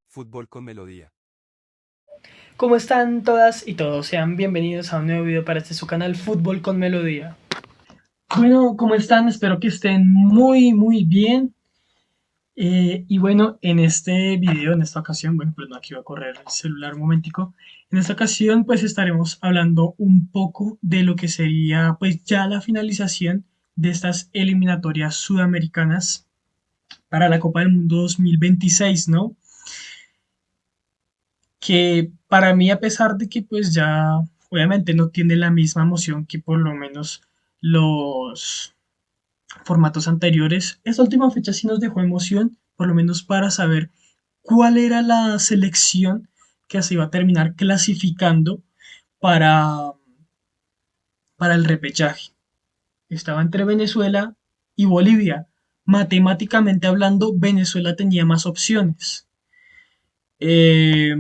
Fútbol con melodía. ¿Cómo están todas y todos? Sean bienvenidos a un nuevo video para este su canal Fútbol con Melodía. Bueno, ¿cómo están? Espero que estén muy bien. Y bueno, en este video, en esta ocasión, bueno, pues no, aquí voy a correr el celular un momentico. En esta ocasión, pues estaremos hablando un poco de lo que sería, pues ya la finalización de estas eliminatorias sudamericanas para la Copa del Mundo 2026, ¿no? Que para mí, a pesar de que pues ya obviamente no tiene la misma emoción que por lo menos los formatos anteriores, esta última fecha sí nos dejó emoción, por lo menos para saber cuál era la selección que se iba a terminar clasificando para, para el repechaje. Estaba entre Venezuela y Bolivia. Matemáticamente hablando, Venezuela tenía más opciones. Eh,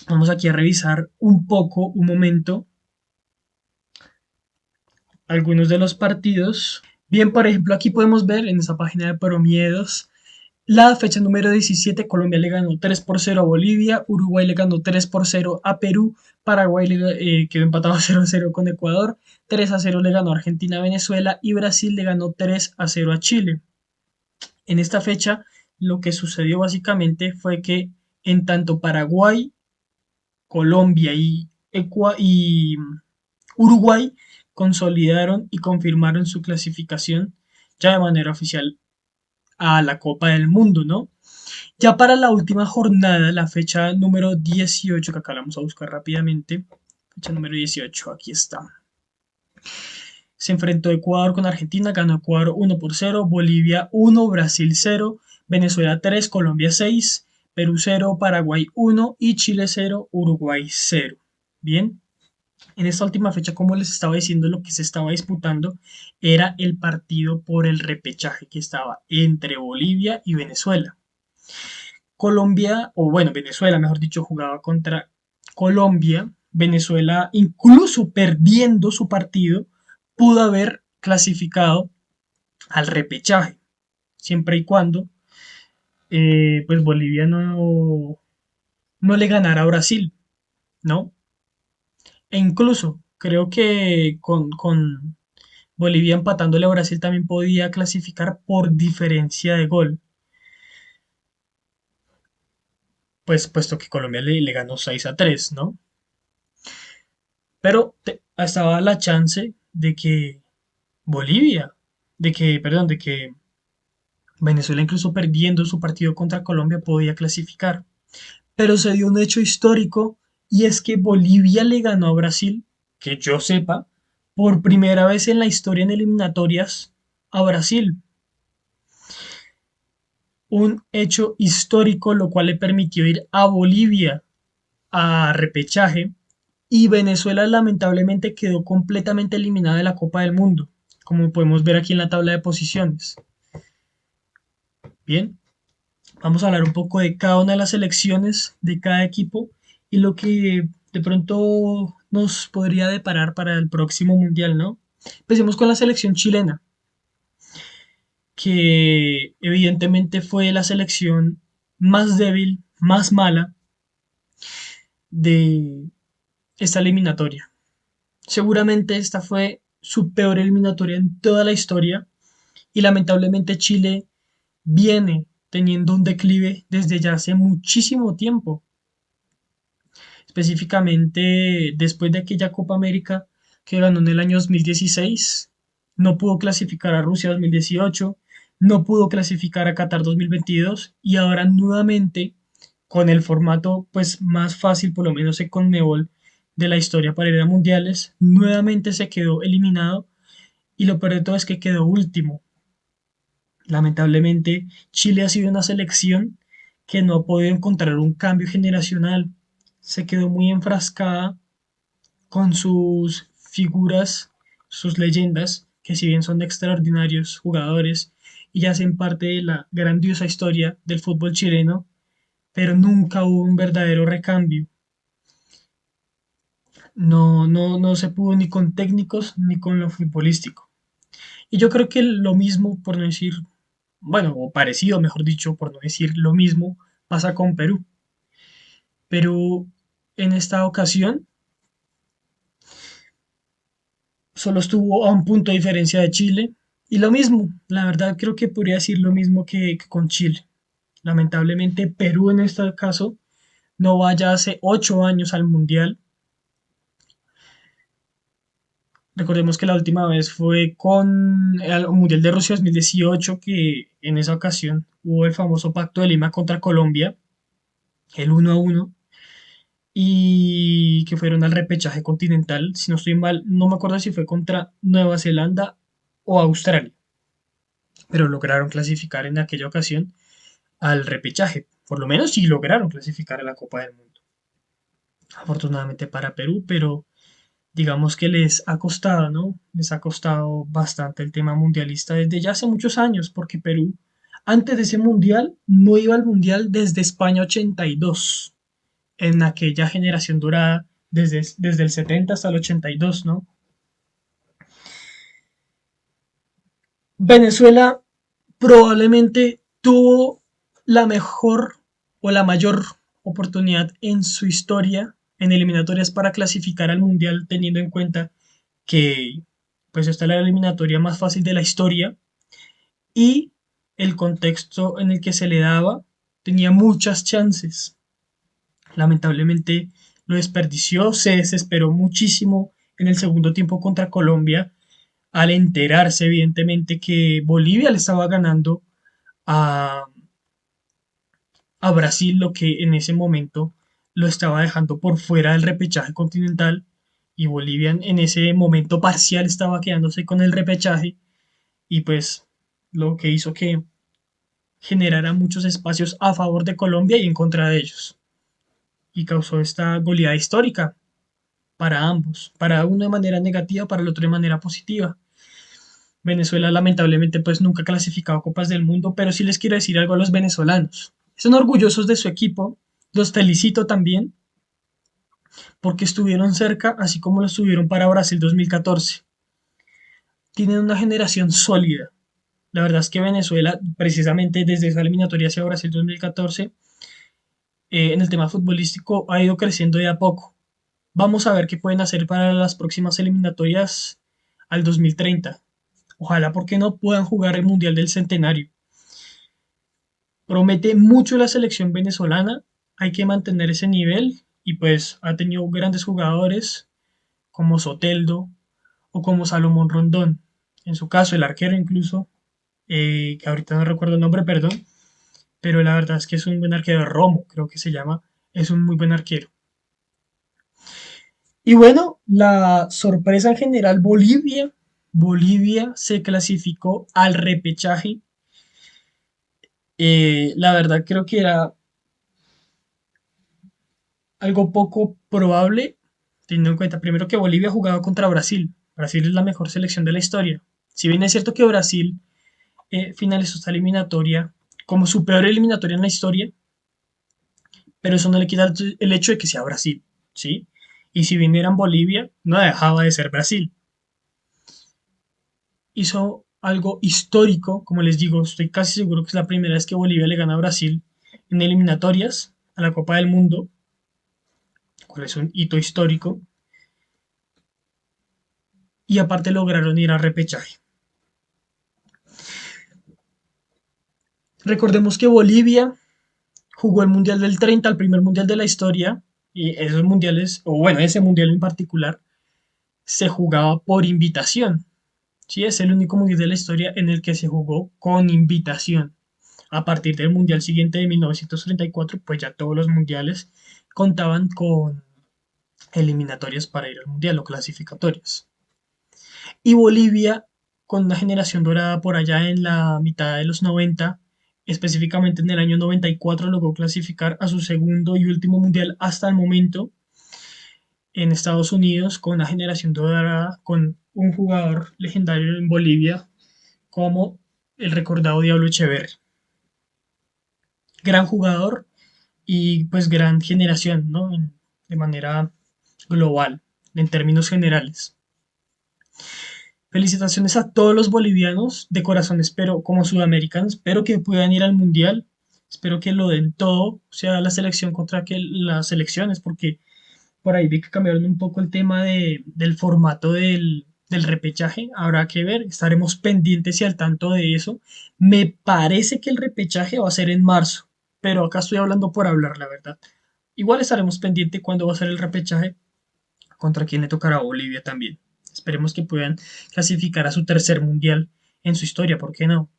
Vamos aquí a revisar un poco, un momento, algunos de los partidos. Bien, por ejemplo, aquí podemos ver en esta página de Promiedos, la fecha número 17, Colombia le ganó 3-0 a Bolivia, Uruguay le ganó 3-0 a Perú, Paraguay quedó empatado 0-0 con Ecuador, 3-0 le ganó Argentina a Venezuela y Brasil le ganó 3-0 a Chile. En esta fecha, lo que sucedió básicamente fue que en tanto Paraguay, Colombia y Uruguay consolidaron y confirmaron su clasificación ya de manera oficial a la Copa del Mundo, ¿no? Ya para la última jornada, la fecha número 18, que acá la vamos a buscar rápidamente, fecha número 18, aquí está. Se enfrentó Ecuador con Argentina, ganó Ecuador 1-0, Bolivia 1, Brasil 0, Venezuela 3, Colombia 6, Perú 0, Paraguay 1 y Chile 0, Uruguay 0. Bien, en esta última fecha, como les estaba diciendo, lo que se estaba disputando era el partido por el repechaje que estaba entre Bolivia y Venezuela. Colombia, o bueno, Venezuela, mejor dicho, jugaba contra Colombia. Venezuela, incluso perdiendo su partido, pudo haber clasificado al repechaje, siempre y cuando pues Bolivia no le ganara a Brasil, ¿no? E incluso creo que con Bolivia empatándole a Brasil también podía clasificar por diferencia de gol, pues puesto que Colombia le ganó 6-3, ¿no? Pero estaba la chance de que Bolivia, perdón, de que Venezuela incluso perdiendo su partido contra Colombia podía clasificar. Pero se dio un hecho histórico y es que Bolivia le ganó a Brasil, que yo sepa, por primera vez en la historia en eliminatorias a Brasil. Un hecho histórico lo cual le permitió ir a Bolivia a repechaje y Venezuela lamentablemente quedó completamente eliminada de la Copa del Mundo, como podemos ver aquí en la tabla de posiciones. Bien, vamos a hablar un poco de cada una de las selecciones de cada equipo y lo que de pronto nos podría deparar para el próximo mundial, ¿no? Empecemos con la selección chilena, que evidentemente fue la selección más débil, más mala de esta eliminatoria. Seguramente esta fue su peor eliminatoria en toda la historia y lamentablemente Chile viene teniendo un declive desde ya hace muchísimo tiempo. Específicamente después de aquella Copa América que ganó en el año 2016, no pudo clasificar a Rusia 2018, no pudo clasificar a Qatar 2022 y ahora nuevamente con el formato pues más fácil, por lo menos en Conmebol, de la historia para ir a mundiales, nuevamente se quedó eliminado y lo peor de todo es que quedó último. Lamentablemente, Chile ha sido una selección que no ha podido encontrar un cambio generacional. Se quedó muy enfrascada con sus figuras, sus leyendas, que si bien son extraordinarios jugadores y hacen parte de la grandiosa historia del fútbol chileno, pero nunca hubo un verdadero recambio. No se pudo ni con técnicos ni con lo futbolístico. Y yo creo que lo mismo, por no decir, bueno, o parecido, mejor dicho, por no decir lo mismo, pasa con Perú. Perú en esta ocasión solo estuvo a un punto de diferencia de Chile. Y lo mismo, la verdad creo que podría decir lo mismo que con Chile. Lamentablemente Perú en este caso no va ya hace 8 años al Mundial. Recordemos que la última vez fue con el Mundial de Rusia 2018, que en esa ocasión hubo el famoso Pacto de Lima contra Colombia, el 1-1, y que fueron al repechaje continental. Si no estoy mal, no me acuerdo si fue contra Nueva Zelanda o Australia, pero lograron clasificar en aquella ocasión al repechaje. Por lo menos sí lograron clasificar a la Copa del Mundo. Afortunadamente para Perú, pero digamos que les ha costado, ¿no? Les ha costado bastante el tema mundialista desde ya hace muchos años, porque Perú, antes de ese mundial, no iba al mundial desde España 82, en aquella generación dorada, desde el 70 hasta el 82, ¿no? Venezuela probablemente tuvo la mejor o la mayor oportunidad en su historia en eliminatorias para clasificar al mundial, teniendo en cuenta que pues esta es la eliminatoria más fácil de la historia y el contexto en el que se le daba tenía muchas chances. Lamentablemente lo desperdició, se desesperó muchísimo en el segundo tiempo contra Colombia al enterarse evidentemente que Bolivia le estaba ganando a, a Brasil, lo que en ese momento lo estaba dejando por fuera del repechaje continental, y Bolivia en ese momento parcial estaba quedándose con el repechaje, y pues lo que hizo que generara muchos espacios a favor de Colombia y en contra de ellos, y causó esta goleada histórica para ambos, para uno de manera negativa, para el otro de manera positiva. Venezuela lamentablemente pues nunca ha clasificado a Copas del Mundo, pero sí les quiero decir algo a los venezolanos. Son orgullosos de su equipo, los felicito también porque estuvieron cerca, así como lo estuvieron para Brasil 2014. Tienen una generación sólida. La verdad es que Venezuela, precisamente desde esa eliminatoria hacia Brasil 2014, en el tema futbolístico ha ido creciendo de a poco. Vamos a ver qué pueden hacer para las próximas eliminatorias al 2030. Ojalá, porque no puedan jugar el Mundial del Centenario. Promete mucho la selección venezolana, hay que mantener ese nivel, y pues ha tenido grandes jugadores como Soteldo o como Salomón Rondón. En su caso, el arquero incluso, que ahorita no recuerdo el nombre, perdón, pero la verdad es que es un buen arquero, Romo creo que se llama, es un muy buen arquero. Y bueno, la sorpresa en general, Bolivia se clasificó al repechaje. La verdad creo que era algo poco probable, teniendo en cuenta primero que Bolivia ha jugado contra Brasil. Brasil es la mejor selección de la historia. Si bien es cierto que Brasil finalizó esta eliminatoria como su peor eliminatoria en la historia, pero eso no le quita el hecho de que sea Brasil, ¿sí? Y si vinieran Bolivia, no dejaba de ser Brasil. Hizo algo histórico, como les digo, estoy casi seguro que es la primera vez que Bolivia le gana a Brasil en eliminatorias a la Copa del Mundo, cual es un hito histórico, y aparte lograron ir a repechaje. Recordemos que Bolivia jugó el Mundial del 30, el primer Mundial de la historia, y esos mundiales, o bueno, ese Mundial en particular, se jugaba por invitación. Sí, es el único Mundial de la historia en el que se jugó con invitación. A partir del Mundial siguiente de 1934, pues ya todos los mundiales contaban con eliminatorias para ir al Mundial o clasificatorias. Y Bolivia, con una generación dorada por allá en la mitad de los 90, específicamente en el año 94, logró clasificar a su segundo y último mundial hasta el momento en Estados Unidos, con una generación dorada, con un jugador legendario en Bolivia como el recordado Diablo Echeverri. Gran jugador y pues gran generación, ¿no? De manera global, en términos generales. Felicitaciones a todos los bolivianos de corazón, espero, como sudamericanos, espero que puedan ir al mundial. Espero que lo den todo, o sea, la selección contra que las selecciones, porque por ahí vi que cambiaron un poco el tema del formato del repechaje. Habrá que ver, estaremos pendientes y al tanto de eso. Me parece que el repechaje va a ser en marzo, pero acá estoy hablando por hablar, la verdad. Igual estaremos pendientes cuando va a ser el repechaje, contra quién le tocará a Bolivia también. Esperemos que puedan clasificar a su tercer mundial en su historia, ¿por qué no?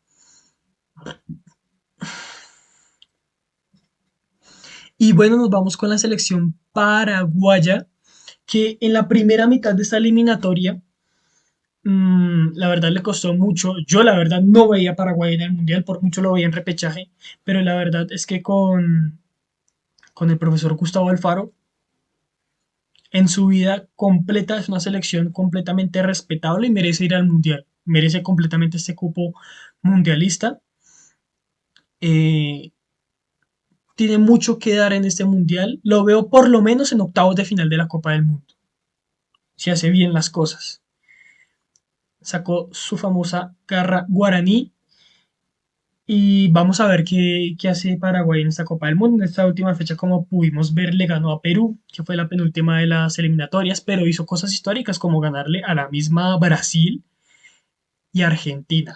Y bueno, nos vamos con la selección paraguaya, que en la primera mitad de esta eliminatoria, la verdad le costó mucho. Yo la verdad no veía a Paraguay en el mundial, por mucho lo veía en repechaje, pero la verdad es que con el profesor Gustavo Alfaro, en su vida completa es una selección completamente respetable y merece ir al mundial. Merece completamente este cupo mundialista. Eh, Tiene mucho que dar en este mundial. Lo veo por lo menos en octavos de final de la Copa del Mundo, si hace bien las cosas. Sacó su famosa garra guaraní y vamos a ver qué hace Paraguay en esta Copa del Mundo. En esta última fecha, como pudimos ver, le ganó a Perú, que fue la penúltima de las eliminatorias, pero hizo cosas históricas como ganarle a la misma Brasil y Argentina.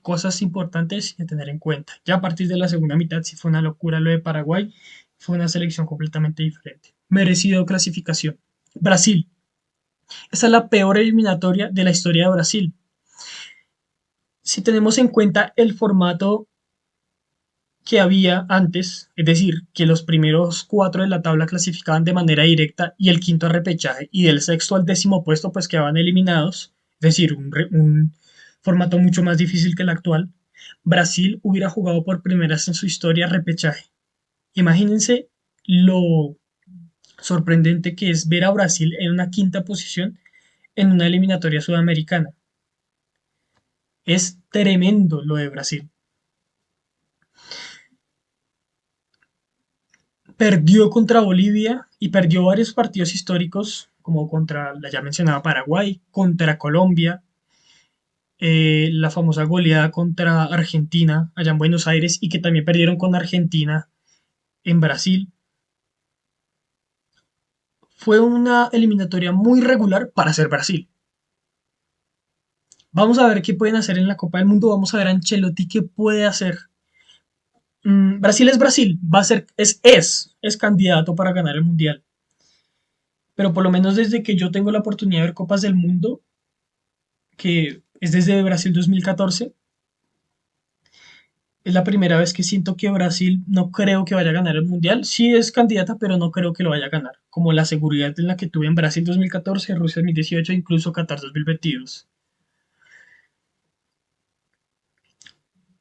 Cosas importantes a tener en cuenta. Ya a partir de la segunda mitad sí fue una locura lo de Paraguay, fue una selección completamente diferente. Merecido clasificación. Brasil. Esta es la peor eliminatoria de la historia de Brasil. Si tenemos en cuenta el formato que había antes, es decir, que los primeros cuatro de la tabla clasificaban de manera directa y el quinto a repechaje y del sexto al décimo puesto pues quedaban eliminados, es decir, un formato mucho más difícil que el actual, Brasil hubiera jugado por primera vez en su historia repechaje. Imagínense lo sorprendente que es ver a Brasil en una quinta posición en una eliminatoria sudamericana. Es tremendo lo de Brasil. Perdió contra Bolivia y perdió varios partidos históricos, como contra la ya mencionada Paraguay, contra Colombia, la famosa goleada contra Argentina allá en Buenos Aires y que también perdieron con Argentina en Brasil. Fue una eliminatoria muy regular para ser Brasil. Vamos a ver qué pueden hacer en la Copa del Mundo, vamos a ver a Ancelotti qué puede hacer. Brasil es Brasil, va a ser, es candidato para ganar el Mundial. Pero por lo menos desde que yo tengo la oportunidad de ver Copas del Mundo, que es desde Brasil 2014, es la primera vez que siento que Brasil no creo que vaya a ganar el Mundial. Sí es candidata, pero no creo que lo vaya a ganar. Como la seguridad en la que tuve en Brasil 2014, Rusia 2018 e incluso Qatar 2022.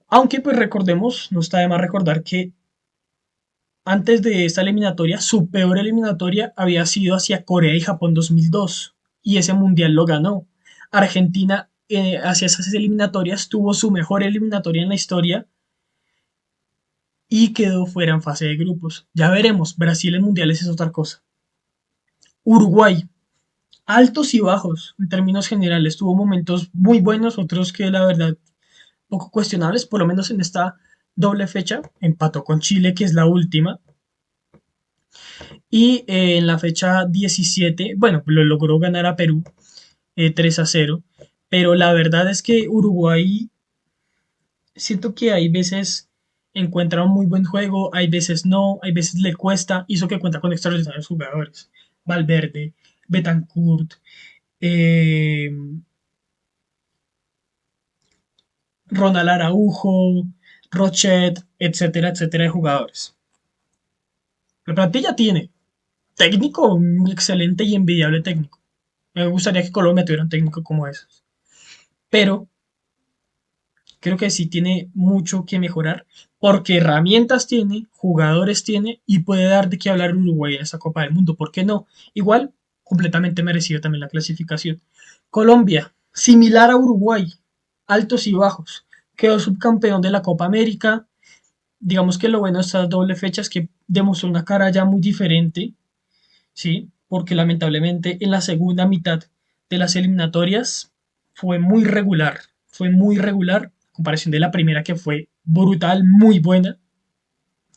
Aunque pues recordemos, no está de más recordar que antes de esta eliminatoria, su peor eliminatoria había sido hacia Corea y Japón 2002 y ese mundial lo ganó. Argentina hacia esas eliminatorias tuvo su mejor eliminatoria en la historia y quedó fuera en fase de grupos. Ya veremos, Brasil en mundiales es otra cosa. Uruguay, altos y bajos en términos generales, tuvo momentos muy buenos, otros que la verdad poco cuestionables, por lo menos en esta doble fecha, empató con Chile, que es la última, y en la fecha 17, bueno, lo logró ganar a Perú 3-0, pero la verdad es que Uruguay, siento que hay veces encuentra un muy buen juego, hay veces no, hay veces le cuesta, hizo que cuenta con extraordinarios jugadores. Valverde, Betancourt, eh, Ronald Araujo, Rochet, etcétera, etcétera de jugadores. La plantilla tiene técnico, un excelente y envidiable técnico. Me gustaría que Colombia tuviera un técnico como esos. Pero creo que sí tiene mucho que mejorar porque herramientas tiene, jugadores tiene y puede dar de qué hablar Uruguay en esta Copa del Mundo. ¿Por qué no? Igual, completamente merecido también la clasificación. Colombia, similar a Uruguay, altos y bajos. Quedó subcampeón de la Copa América. Digamos que lo bueno de estas doble fechas es que demostró una cara ya muy diferente, ¿sí? Porque lamentablemente en la segunda mitad de las eliminatorias fue muy regular, a comparación de la primera que fue brutal, muy buena,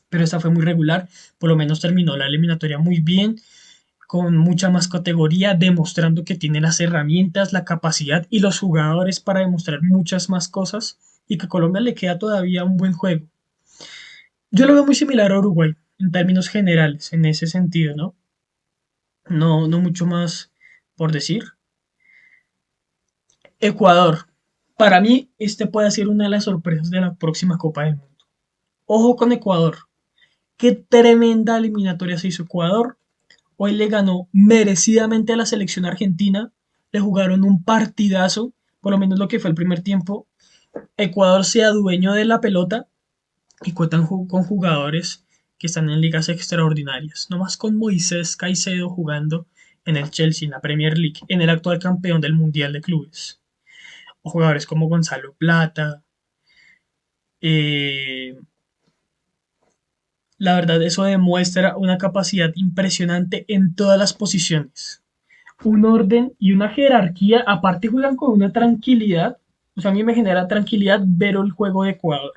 pero esta fue muy regular. Por lo menos terminó la eliminatoria muy bien, con mucha más categoría, demostrando que tiene las herramientas, la capacidad y los jugadores para demostrar muchas más cosas y que a Colombia le queda todavía un buen juego. Yo lo veo muy similar a Uruguay en términos generales, en ese sentido, ¿no? No, no mucho más por decir. Ecuador. Para mí, este puede ser una de las sorpresas de la próxima Copa del Mundo. Ojo con Ecuador. Qué tremenda eliminatoria se hizo Ecuador. Hoy le ganó merecidamente a la selección argentina. Le jugaron un partidazo, por lo menos lo que fue el primer tiempo. Ecuador se adueñó de la pelota y cuentan con jugadores que están en ligas extraordinarias. No más con Moisés Caicedo jugando en el Chelsea, en la Premier League, en el actual campeón del Mundial de Clubes. O jugadores como Gonzalo Plata. Eh, la verdad, eso demuestra una capacidad impresionante en todas las posiciones. Un orden y una jerarquía. Aparte juegan con una tranquilidad. O sea, a mí me genera tranquilidad ver el juego de Ecuador,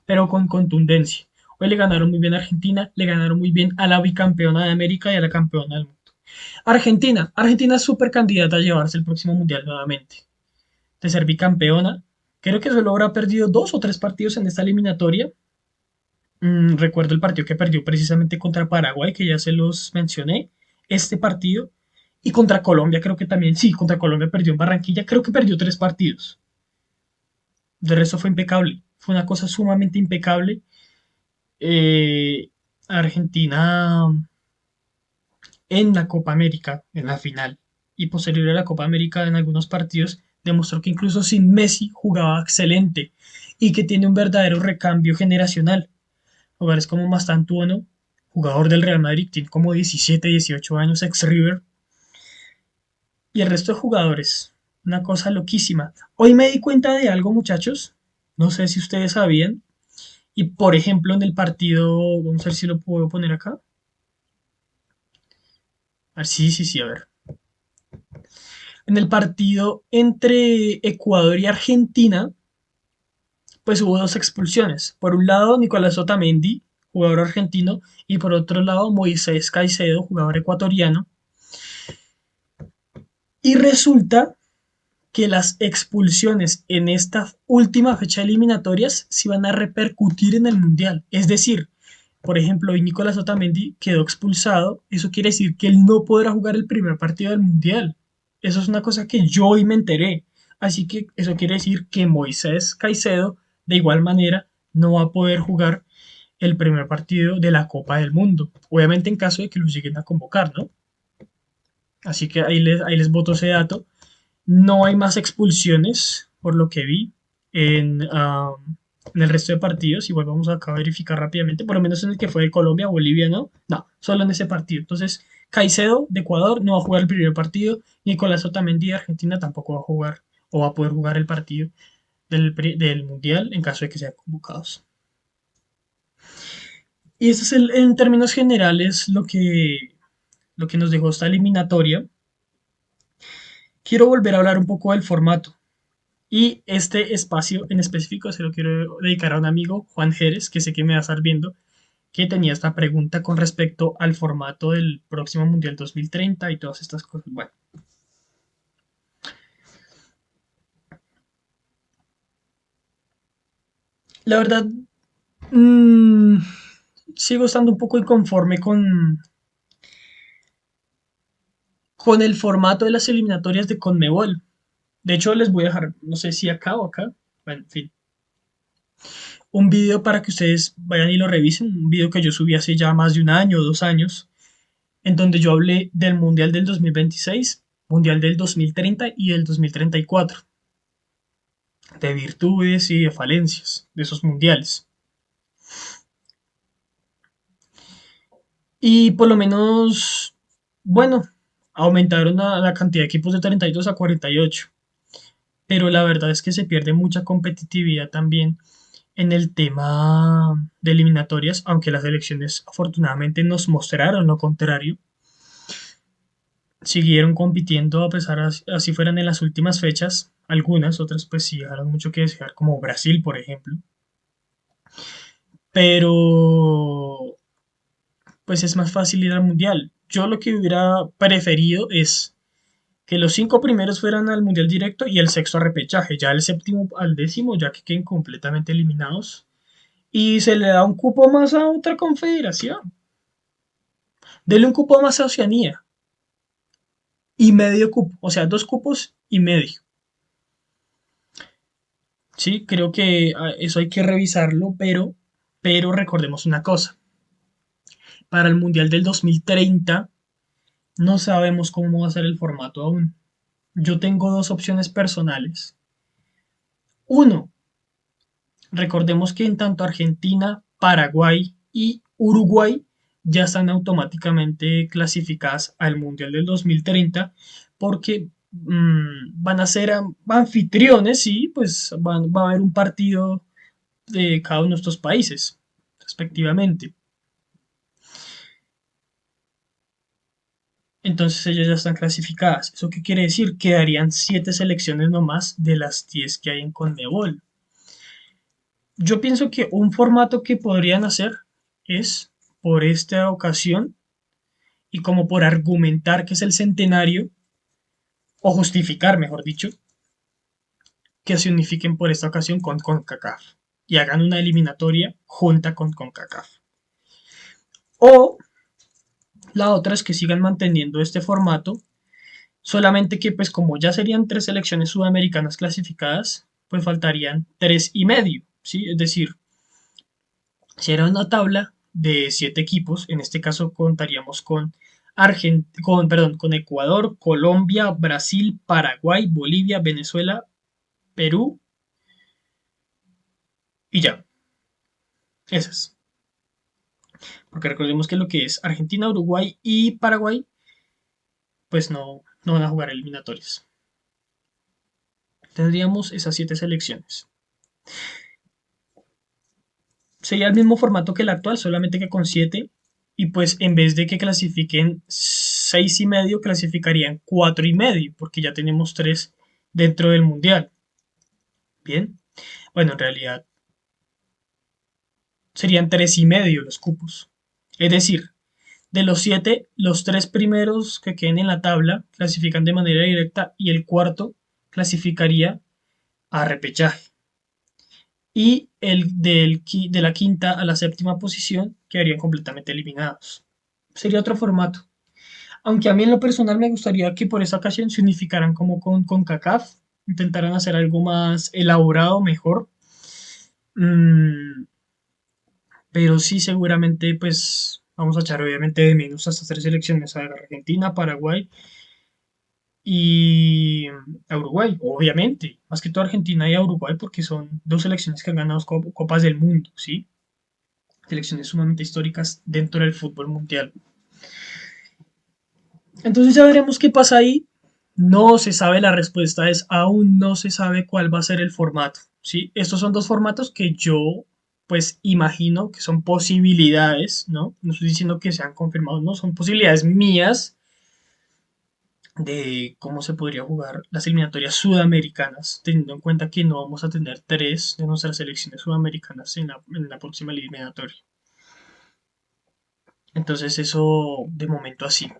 pero con contundencia. Hoy le ganaron muy bien a Argentina, le ganaron muy bien a la bicampeona de América y a la campeona del mundo. Argentina es súper candidata a llevarse el próximo mundial nuevamente. De ser bicampeona, creo que solo habrá perdido 2 o 3 partidos en esta eliminatoria. Recuerdo el partido que perdió precisamente contra Paraguay, que ya se los mencioné, este partido, y contra Colombia creo que también, sí, contra Colombia perdió en Barranquilla, creo que perdió 3 partidos. De resto fue impecable, fue una cosa sumamente impecable. Eh, Argentina en la Copa América, en la final, y posterior a la Copa América en algunos partidos, demostró que incluso sin Messi jugaba excelente y que tiene un verdadero recambio generacional. Jugadores como Mastantuono, jugador del Real Madrid, tiene como 17, 18 años, ex River, y el resto de jugadores. Una cosa loquísima. Hoy me di cuenta de algo, muchachos. No sé si ustedes sabían. Y por ejemplo, en el partido, vamos a ver si lo puedo poner acá. A ver, sí, sí, sí, a ver. En el partido entre Ecuador y Argentina, pues hubo 2 expulsiones. Por un lado, Nicolás Otamendi, jugador argentino, y por otro lado, Moisés Caicedo, jugador ecuatoriano. Y resulta que las expulsiones en esta última fecha de eliminatorias se van a repercutir en el Mundial. Es decir, por ejemplo, hoy Nicolás Otamendi quedó expulsado. Eso quiere decir que él no podrá jugar el primer partido del Mundial. Eso es una cosa que yo hoy me enteré. Así que eso quiere decir que Moisés Caicedo, de igual manera, no va a poder jugar el primer partido de la Copa del Mundo. Obviamente en caso de que lo lleguen a convocar, ¿no? Así que ahí les boto ese dato. No hay más expulsiones, por lo que vi, en el resto de partidos. Igual vamos acá a verificar rápidamente, por lo menos en el que fue de Colombia, Bolivia, ¿no? No, solo en ese partido. Entonces, Caicedo de Ecuador no va a jugar el primer partido. Nicolás Otamendi de Argentina tampoco va a jugar o va a poder jugar el partido del Mundial en caso de que sean convocados. Y eso es en términos generales lo que nos dejó esta eliminatoria. Quiero volver a hablar un poco del formato. Y este espacio en específico se lo quiero dedicar a un amigo, Juan Jerez, que sé que me va a estar viendo, que tenía esta pregunta con respecto al formato del próximo Mundial 2030 y todas estas cosas. Bueno, la verdad, mmm, sigo estando un poco inconforme con el formato de las eliminatorias de Conmebol. De hecho, les voy a dejar, no sé si acá o acá, bueno, en fin, un video para que ustedes vayan y lo revisen, un video que yo subí hace ya más de un año o 2 años, en donde yo hablé del Mundial del 2026, Mundial del 2030 y del 2034, de virtudes y de falencias de esos mundiales. Y por lo menos, bueno, aumentaron la cantidad de equipos de 32 a 48, pero la verdad es que se pierde mucha competitividad también en el tema de eliminatorias, aunque las elecciones afortunadamente nos mostraron lo contrario. Siguieron compitiendo a pesar así fueran en las últimas fechas. Algunas, otras pues sí dejaron mucho que desear, como Brasil, por ejemplo. pero pues es más fácil ir al mundial. Yo lo que hubiera preferido es que los 5 primeros fueran al mundial directo y el sexto a repechaje, ya el séptimo al décimo, ya que queden completamente eliminados. Y se le da un cupo más a otra confederación. Dele un cupo más a Oceanía y medio cupo, o sea, 2 cupos y medio. Sí, creo que eso hay que revisarlo, pero recordemos una cosa. Para el Mundial del 2030 no sabemos cómo va a ser el formato aún. Yo tengo dos opciones personales. Uno, recordemos que en tanto Argentina, Paraguay y Uruguay ya están automáticamente clasificadas al Mundial del 2030 porque van a ser anfitriones y pues va a haber un partido de cada uno de estos países, respectivamente. Entonces ellas ya están clasificadas. ¿Eso qué quiere decir? Quedarían 7 selecciones nomás de las 10 que hay en Conmebol. Yo pienso que un formato que podrían hacer es, por esta ocasión, y como por argumentar que es el centenario, o justificar, mejor dicho, que se unifiquen por esta ocasión con CONCACAF y hagan una eliminatoria junta con CONCACAF. O la otra es que sigan manteniendo este formato, solamente que pues como ya serían 3 selecciones sudamericanas clasificadas, pues faltarían 3 y medio, ¿sí? Es decir, si era una tabla de 7 equipos, en este caso contaríamos con Ecuador, Colombia, Brasil, Paraguay, Bolivia, Venezuela, Perú y ya, esas. Porque recordemos que lo que es Argentina, Uruguay y Paraguay, pues no van a jugar eliminatorias. Tendríamos esas 7 selecciones. Sería el mismo formato que el actual, solamente que con 7. Y pues en vez de que clasifiquen 6 y medio, clasificarían 4 y medio, porque ya tenemos 3 dentro del mundial. Bien, bueno, en realidad serían 3 y medio los cupos. Es decir, de los 7, los 3 primeros que queden en la tabla clasifican de manera directa y el cuarto clasificaría a repechaje. Y de la quinta a la séptima posición quedarían completamente eliminados. Sería otro formato. Aunque a mí en lo personal me gustaría que por esa ocasión se unificaran como con CACAF, intentaran hacer algo más elaborado, mejor. Mm, pero sí, seguramente pues vamos a echar obviamente de menos a estas 3 selecciones, a Argentina, Paraguay y a Uruguay, obviamente. Más que todo Argentina y a Uruguay porque son 2 selecciones que han ganado copas del mundo, ¿sí? Selecciones sumamente históricas dentro del fútbol mundial. Entonces ya veremos qué pasa ahí. No se sabe, la respuesta es aún no se sabe cuál va a ser el formato, ¿sí? Estos son 2 formatos que yo pues imagino que son posibilidades, ¿no? No estoy diciendo que sean confirmados, no, son posibilidades mías de cómo se podría jugar las eliminatorias sudamericanas, teniendo en cuenta que no vamos a tener 3 de nuestras selecciones sudamericanas en la próxima eliminatoria. Entonces eso de momento así.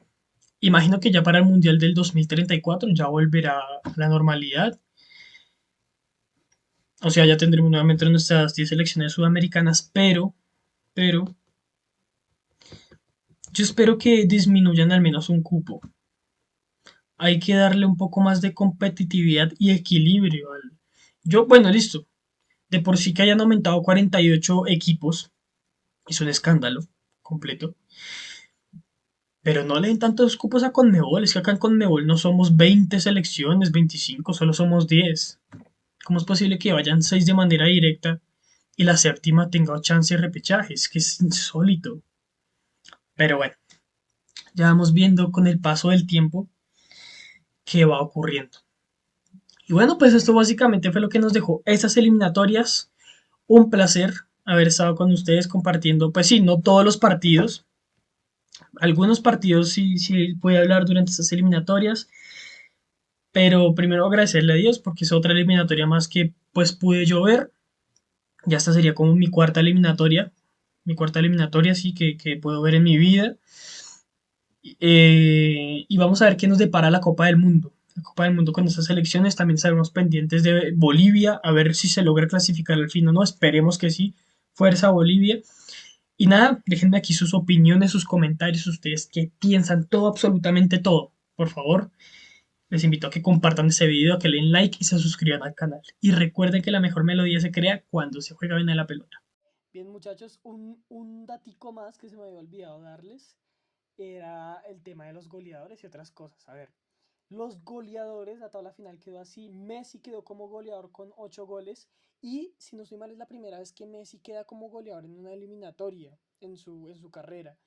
Imagino que ya para el Mundial del 2034 ya volverá a la normalidad. O sea, ya tendremos nuevamente nuestras 10 selecciones sudamericanas, pero, yo espero que disminuyan al menos un cupo. Hay que darle un poco más de competitividad y equilibrio bueno, listo. De por sí que hayan aumentado 48 equipos, es un escándalo completo. Pero no le den tantos cupos a Conmebol, es que acá en Conmebol no somos 20 selecciones, 25, solo somos 10. ¿Cómo es posible que vayan 6 de manera directa y la séptima tenga chance de repechaje? Es que es insólito. Pero bueno, ya vamos viendo con el paso del tiempo qué va ocurriendo. Y bueno, pues esto básicamente fue lo que nos dejó esas eliminatorias. Un placer haber estado con ustedes compartiendo, pues sí, no todos los partidos. Algunos partidos sí voy a hablar durante estas eliminatorias. Pero primero agradecerle a Dios porque es otra eliminatoria más que pues pude yo ver. Ya esta sería como mi cuarta eliminatoria sí que puedo ver en mi vida. Y vamos a ver qué nos depara la Copa del Mundo. La Copa del Mundo con estas selecciones también estaremos pendientes de Bolivia, a ver si se logra clasificar al fin o no. Esperemos que sí. Fuerza Bolivia. Y nada, déjenme aquí sus opiniones, sus comentarios, ustedes qué piensan, todo, absolutamente todo. Por favor, les invito a que compartan este video, a que le den like y se suscriban al canal. Y recuerden que la mejor melodía se crea cuando se juega bien a la pelota. Bien, muchachos, un datico más que se me había olvidado darles era el tema de los goleadores y otras cosas. A ver, los goleadores, la tabla final quedó así. Messi quedó como goleador con 8 goles. Y si no estoy mal, es la primera vez que Messi queda como goleador en una eliminatoria en su carrera.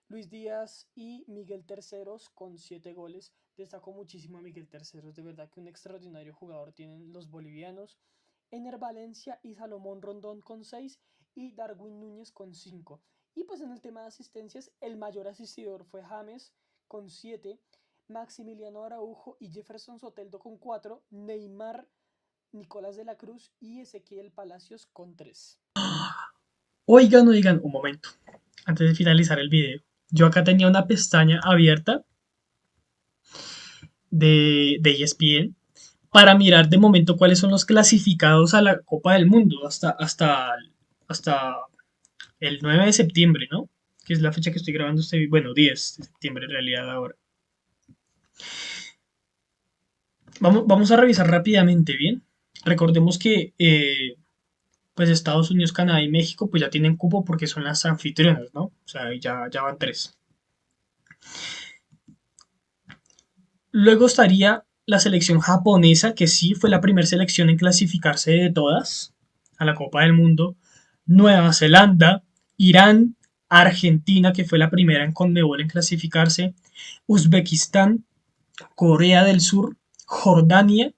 Luis Díaz y Miguel Terceros con 7 goles. Destacó muchísimo a Miguel Terceros. De verdad que un extraordinario jugador tienen los bolivianos. Ener Valencia y Salomón Rondón con 6 y Darwin Núñez con 5. Y pues en el tema de asistencias, el mayor asistidor fue James con 7, Maximiliano Araujo y Jefferson Soteldo con 4, Neymar, Nicolás de la Cruz y Ezequiel Palacios con 3. Oigan, un momento, antes de finalizar el video. Yo acá tenía una pestaña abierta de ESPN para mirar de momento cuáles son los clasificados a la Copa del Mundo hasta el 9 de septiembre, ¿no? Que es la fecha que estoy grabando este video. Bueno, 10 de septiembre en realidad ahora. Vamos a revisar rápidamente, ¿bien? Recordemos que pues Estados Unidos, Canadá y México pues ya tienen cupo porque son las anfitrionas, ¿no? O sea, ya van tres. Luego estaría la selección japonesa, que sí fue la primera selección en clasificarse de todas a la Copa del Mundo. Nueva Zelanda, Irán, Argentina, que fue la primera en Conmebol en clasificarse. Uzbekistán, Corea del Sur, Jordania,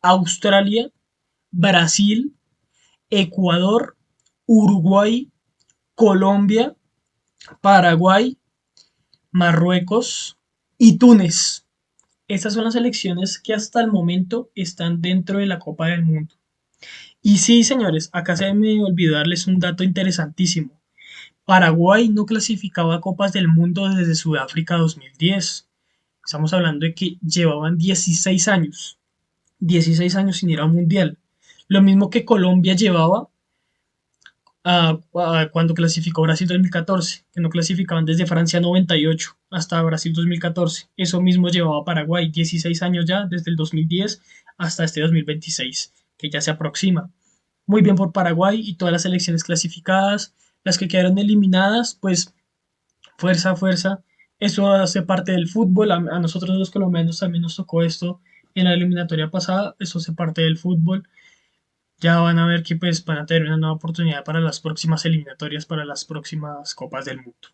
Australia, Brasil, Ecuador, Uruguay, Colombia, Paraguay, Marruecos y Túnez. Estas son las selecciones que hasta el momento están dentro de la Copa del Mundo. Y sí, señores, acá se me olvidó darles un dato interesantísimo. Paraguay no clasificaba a Copas del Mundo desde Sudáfrica 2010. Estamos hablando de que llevaban 16 años sin ir a un mundial. Lo mismo que Colombia llevaba cuando clasificó Brasil 2014, que no clasificaban desde Francia 98 hasta Brasil 2014. Eso mismo llevaba a Paraguay 16 años ya, desde el 2010 hasta este 2026, que ya se aproxima. Muy bien por Paraguay y todas las selecciones clasificadas. Las que quedaron eliminadas, pues fuerza, fuerza. Eso hace parte del fútbol. A nosotros los colombianos también nos tocó esto en la eliminatoria pasada. Eso hace parte del fútbol. Ya van a ver que pues van a tener una nueva oportunidad para las próximas eliminatorias, para las próximas Copas del Mundo.